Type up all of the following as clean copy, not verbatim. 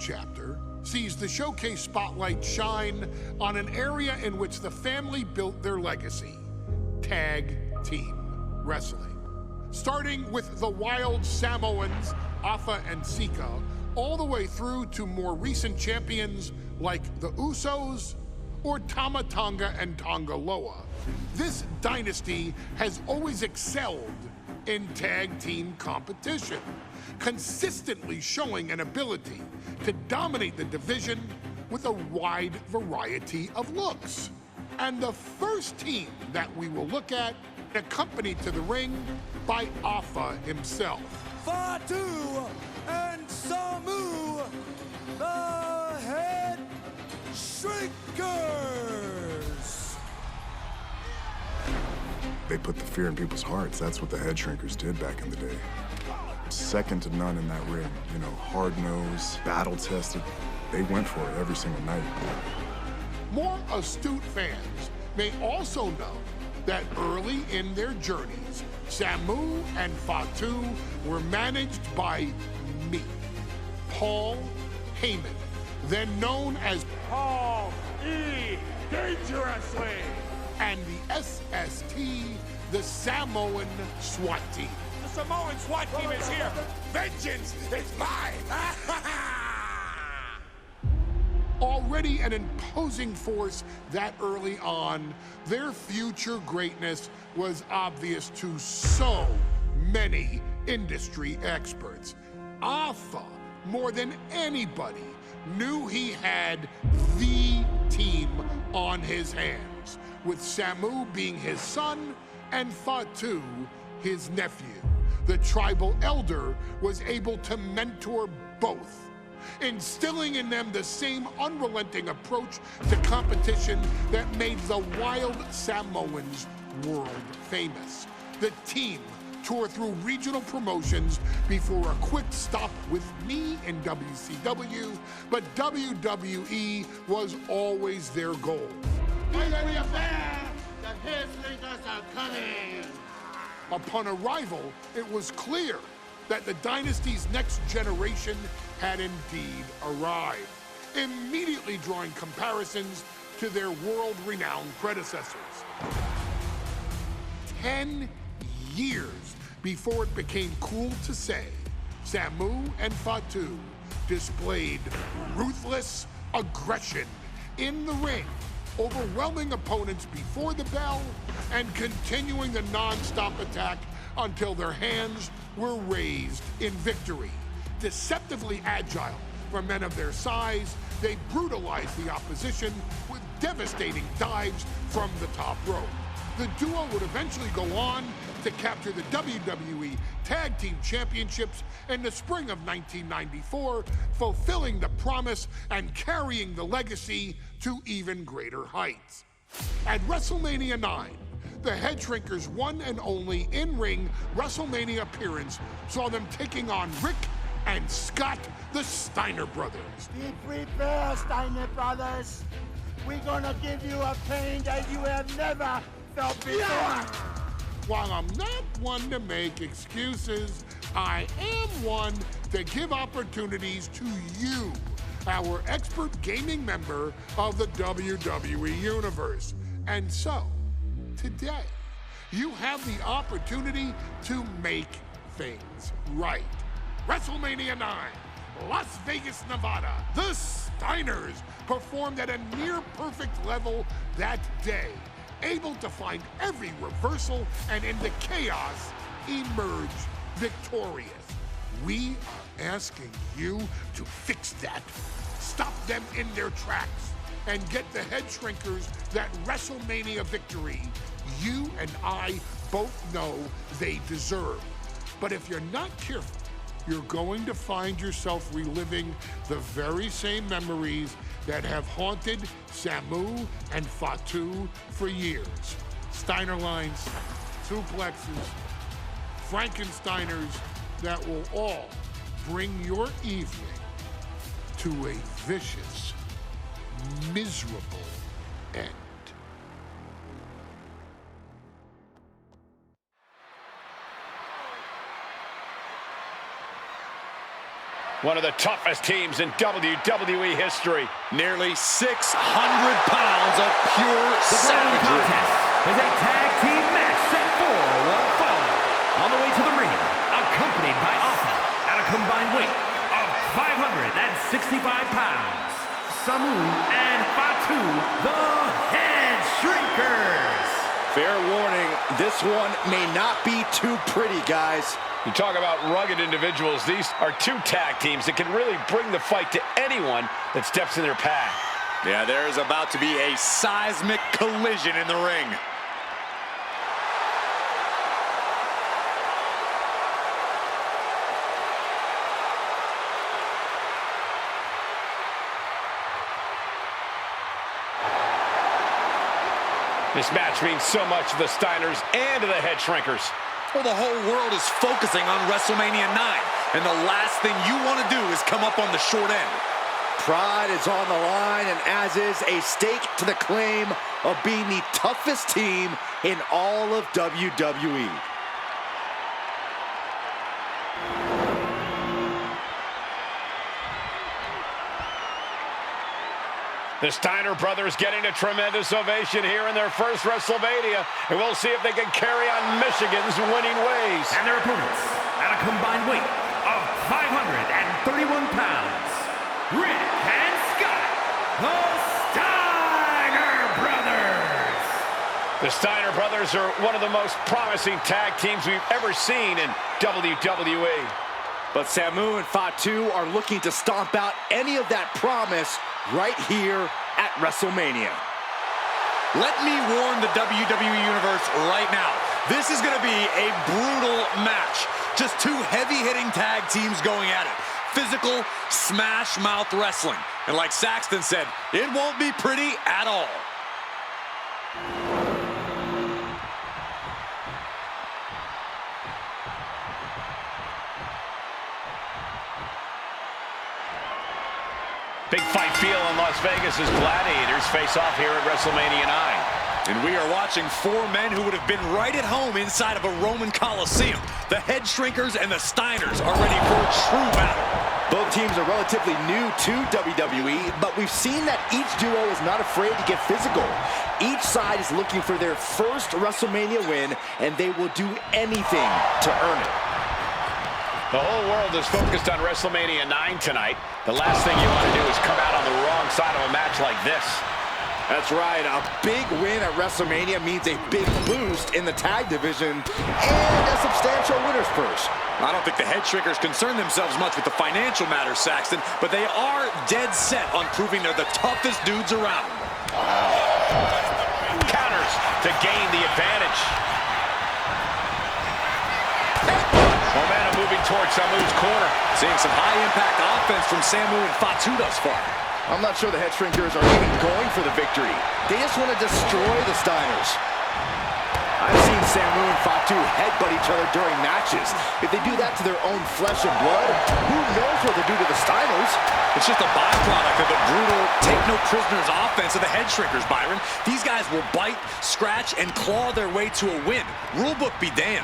chapter sees the showcase spotlight shine on an area in which the family built their legacy: tag team wrestling. Starting with the wild Samoans, Afa and Sika, all the way through to more recent champions like the Usos or Tama Tonga and Tonga Loa. This dynasty has always excelled in tag team competition, consistently showing an ability to dominate the division with a wide variety of looks. And the first team that we will look at, accompanied to the ring by Afa himself. Fatu and Samu, the Head Shrinkers. They put the fear in people's hearts. That's what the Head Shrinkers did back in the day. Second to none in that ring. You know, hard-nosed, battle-tested. They went for it every single night. More astute fans may also know that early in their journeys, Samu and Fatu were managed by me, Paul Heyman, then known as Paul E. Dangerously, and the SST, the Samoan SWAT team. the Samoan SWAT team is here. Vengeance is mine. Already an imposing force that early on, their future greatness was obvious to so many industry experts. Afa, more than anybody, knew he had the team on his hands, with Samu being his son and Fatu his nephew. The tribal elder was able to mentor both, instilling in them the same unrelenting approach to competition that made the wild Samoans world famous. The team toured through regional promotions before a quick stop with me in WCW, but WWE was always their goal. The Head Shrinkers are coming. Upon arrival, it was clear that the dynasty's next generation had indeed arrived, immediately drawing comparisons to their world-renowned predecessors. 10 years before it became cool to say, Samu and Fatu displayed ruthless aggression in the ring, overwhelming opponents before the bell and continuing the non-stop attack until their hands were raised in victory. Deceptively agile for men of their size, they brutalized the opposition with devastating dives from the top rope. The duo would eventually go on to capture the WWE Tag Team Championships in the spring of 1994, fulfilling the promise and carrying the legacy to even greater heights. At WrestleMania 9, the Head Shrinkers' one and only in-ring WrestleMania appearance saw them taking on Rick and Scott, the Steiner brothers. Be prepared, Steiner brothers. We're gonna give you a pain that you have never felt before. While I'm not one to make excuses, I am one to give opportunities to you, our expert gaming member of the WWE Universe. And so, today, you have the opportunity to make things right. WrestleMania 9, Las Vegas, Nevada. The Steiners performed at a near-perfect level that day, able to find every reversal and in the chaos emerge victorious. We are asking you to fix that, stop them in their tracks, and get the Head Shrinkers that WrestleMania victory you and I both know they deserve. But if you're not careful, you're going to find yourself reliving the very same memories that have haunted Samu and Fatu for years. Steiner lines, suplexes, Frankensteiners that will all bring your evening to a vicious, miserable end. One of the toughest teams in WWE history. Nearly 600 pounds of pure savagery. Contest is a tag team match set for one fall. On the way to the ring, accompanied by Alpha at a combined weight of 565 pounds. Samu and Fatu, the Head Shrinkers. Fair warning, this one may not be too pretty, guys. You talk about rugged individuals. These are two tag teams that can really bring the fight to anyone that steps in their path. Yeah, there's about to be a seismic collision in the ring. This match means so much to the Steiners and to the Head Shrinkers. Well, the whole world is focusing on WrestleMania 9, and the last thing you want to do is come up on the short end. Pride is on the line, and as is a stake to the claim of being the toughest team in all of WWE. The Steiner brothers getting a tremendous ovation here in their first WrestleMania, and we'll see if they can carry on Michigan's winning ways. And their opponents, at a combined weight of 531 pounds, Rick and Scott, the Steiner brothers. The Steiner brothers are one of the most promising tag teams we've ever seen in WWE. But Samu and Fatu are looking to stomp out any of that promise right here at WrestleMania. Let me warn the WWE Universe right now. This is going to be a brutal match. Just two heavy-hitting tag teams going at it. Physical, smash-mouth wrestling. And like Saxton said, it won't be pretty at all. Big fight feel in Las Vegas as Gladiators face off here at WrestleMania 9. And we are watching four men who would have been right at home inside of a Roman Coliseum. The Head Shrinkers and the Steiners are ready for a true battle. Both teams are relatively new to WWE, but we've seen that each duo is not afraid to get physical. Each side is looking for their first WrestleMania win, and they will do anything to earn it. The whole world is focused on WrestleMania 9 tonight. The last thing you want to do is come out on the wrong side of a match like this. That's right, a big win at WrestleMania means a big boost in the tag division and a substantial winner's purse. I don't think the Head Shrinkers concern themselves much with the financial matters, Saxton, but they are dead set on proving they're the toughest dudes around. Counters to gain the advantage. Momentum moving towards Samu's corner. Seeing some high-impact offense from Samu and Fatu thus far. I'm not sure the Head Shrinkers are even going for the victory. They just want to destroy the Steiners. I've seen Samu and Fatu headbutt each other during matches. If they do that to their own flesh and blood, who knows what they do to the Steiners? It's just a byproduct of the brutal take-no-prisoners offense of the Head Shrinkers, Byron. These guys will bite, scratch, and claw their way to a win. Rulebook be damned.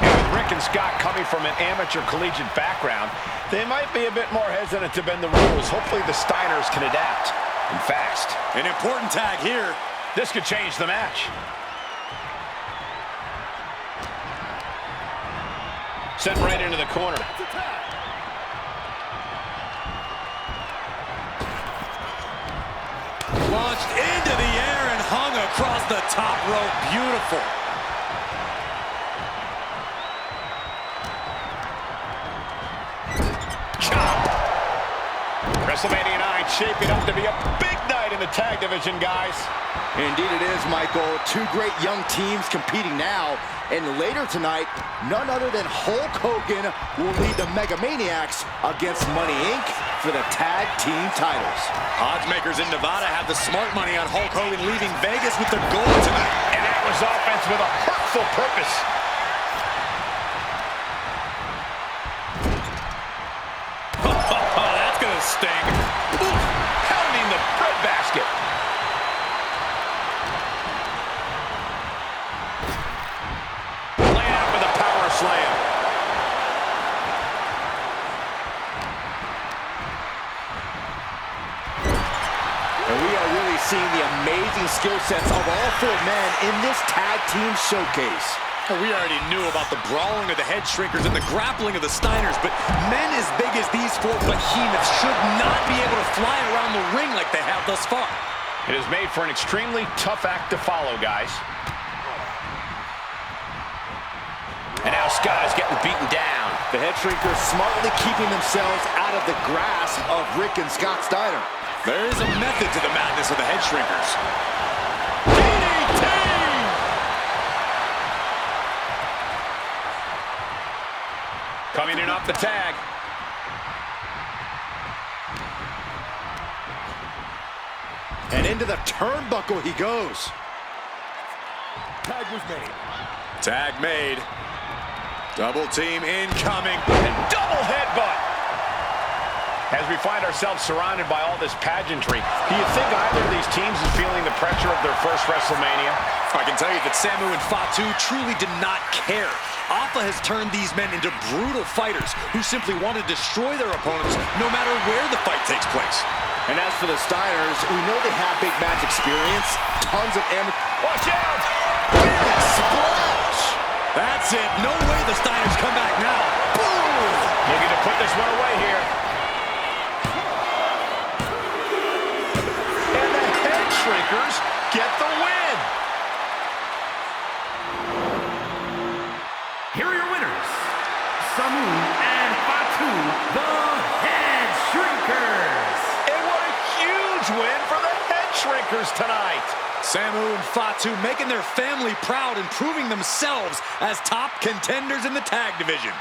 And with Rick and Scott coming from an amateur collegiate background, they might be a bit more hesitant to bend the rules. Hopefully the Steiners can adapt, and fast. An important tag here. This could change the match. Sent right into the corner. Launched into the air and hung across the top rope. Beautiful. WrestleMania 9 shaping up to be a big night in the tag division, guys. Indeed it is, Michael. Two great young teams competing now. And later tonight, none other than Hulk Hogan will lead the Mega Maniacs against Money Inc. for the tag team titles. Odds makers in Nevada have the smart money on Hulk Hogan leaving Vegas with the gold tonight. And that was offense with a hurtful purpose. That's going to sting. Oof, pounding the breadbasket. Laying out with a power slam. And we are really seeing the amazing skill sets of all four men in this tag team showcase. We already knew about the brawling of the head shrinkers and the grappling of the Steiners, but men as big as these four behemoths should not be able to fly around the ring like they have thus far. It is made for an extremely tough act to follow, guys. And now Scott is getting beaten down. The head shrinkers smartly keeping themselves out of the grasp of Rick and Scott Steiner. There is a method to the madness of the head shrinkers. Coming in off the tag. And into the turnbuckle he goes. Tag was made. Tag made. Double team incoming. And double headbutt. As we find ourselves surrounded by all this pageantry, do you think either of these teams is feeling the pressure of their first WrestleMania? I can tell you that Samu and Fatu truly did not care. Alpha has turned these men into brutal fighters who simply want to destroy their opponents no matter where the fight takes place. And as for the Steiners, we know they have big match experience, tons of amateur. Watch out! Big splash! That's it. No way the Steiners come back now. Boom! Looking to put this one away here. And the head shrinkers get the win. Here are your winners, Samu and Fatu, the Head Shrinkers. And what a huge win for the head shrinkers tonight. Samu and Fatu making their family proud and proving themselves as top contenders in the tag division.